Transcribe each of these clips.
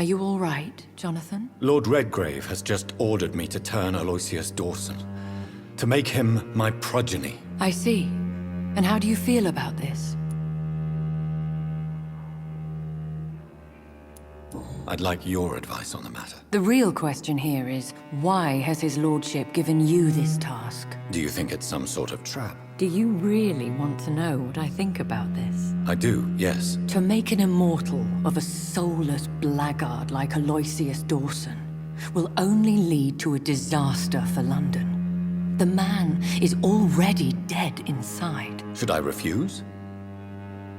Are you all right, Jonathan? Lord Redgrave has just ordered me to turn Aloysius Dawson, to make him my progeny. I see. And how do you feel about this? I'd like your advice on the matter. The real question here is, why has his lordship given you this task? Do you think it's some sort of trap? Do you really want to know what I think about this? I do, yes. To make an immortal of a soulless blackguard like Aloysius Dawson will only lead to a disaster for London. The man is already dead inside. Should I refuse?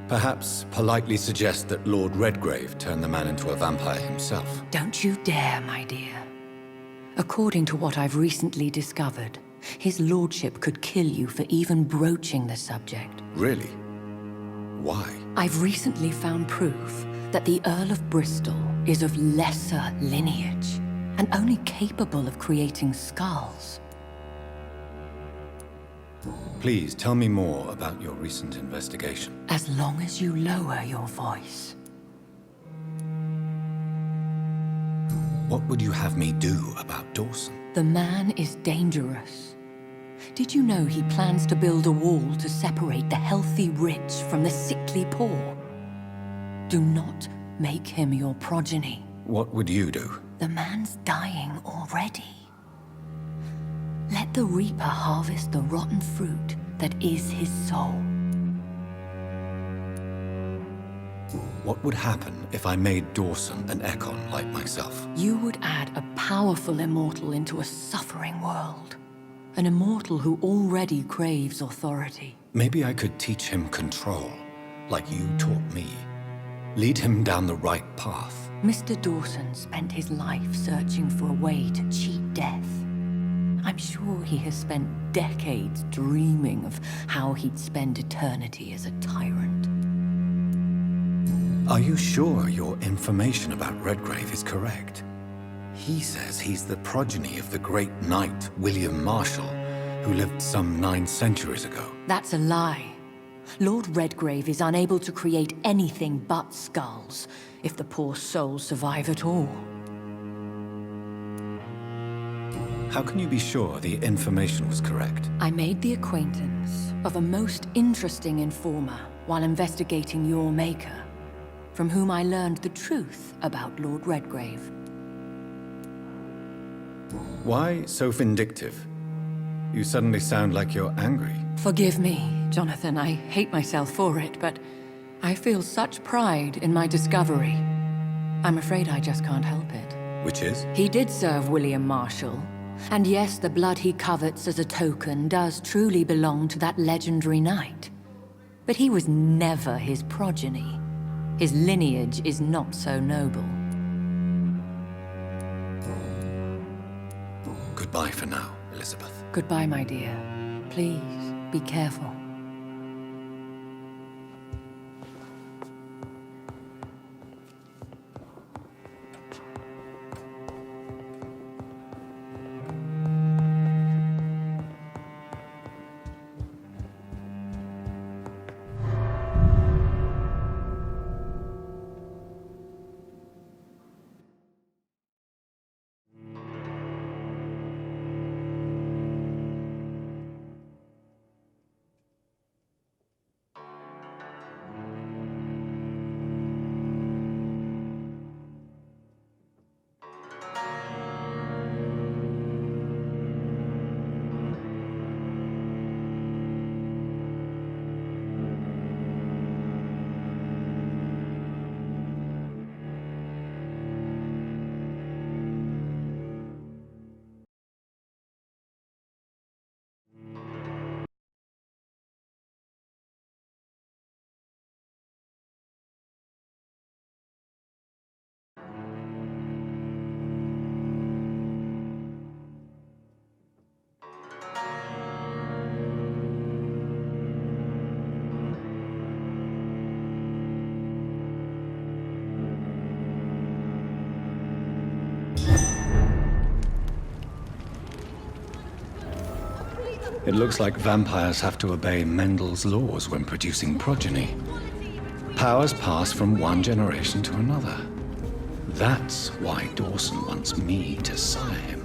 Perhaps politely suggest that Lord Redgrave turn the man into a vampire himself. Don't you dare, my dear. According to what I've recently discovered, his lordship could kill you for even broaching the subject. Really? Why? I've recently found proof that the Earl of Bristol is of lesser lineage and only capable of creating skulls. Please tell me more about your recent investigation. As long as you lower your voice. What would you have me do about Dawson? The man is dangerous. Did you know he plans to build a wall to separate the healthy rich from the sickly poor? Do not make him your progeny. What would you do? The man's dying already. Let the Reaper harvest the rotten fruit that is his soul. What would happen if I made Dawson an Ekon like myself? You would add a powerful immortal into a suffering world. An immortal who already craves authority. Maybe I could teach him control, like you taught me. Lead him down the right path. Mr. Dawson spent his life searching for a way to cheat death. I'm sure he has spent decades dreaming of how he'd spend eternity as a tyrant. Are you sure your information about Redgrave is correct? He says he's the progeny of the great knight William Marshall, who lived some 9 centuries ago. That's a lie. Lord Redgrave is unable to create anything but skulls, if the poor souls survive at all. How can you be sure the information was correct? I made the acquaintance of a most interesting informer while investigating your maker, from whom I learned the truth about Lord Redgrave. Why so vindictive? You suddenly sound like you're angry. Forgive me, Jonathan. I hate myself for it, but I feel such pride in my discovery. I'm afraid I just can't help it. Which is? He did serve William Marshall. And yes, the blood he covets as a token does truly belong to that legendary knight. But he was never his progeny. His lineage is not so noble. Goodbye for now, Elizabeth. Goodbye, my dear. Please, be careful. It looks like vampires have to obey Mendel's laws when producing progeny. Powers pass from one generation to another. That's why Dawson wants me to sire him.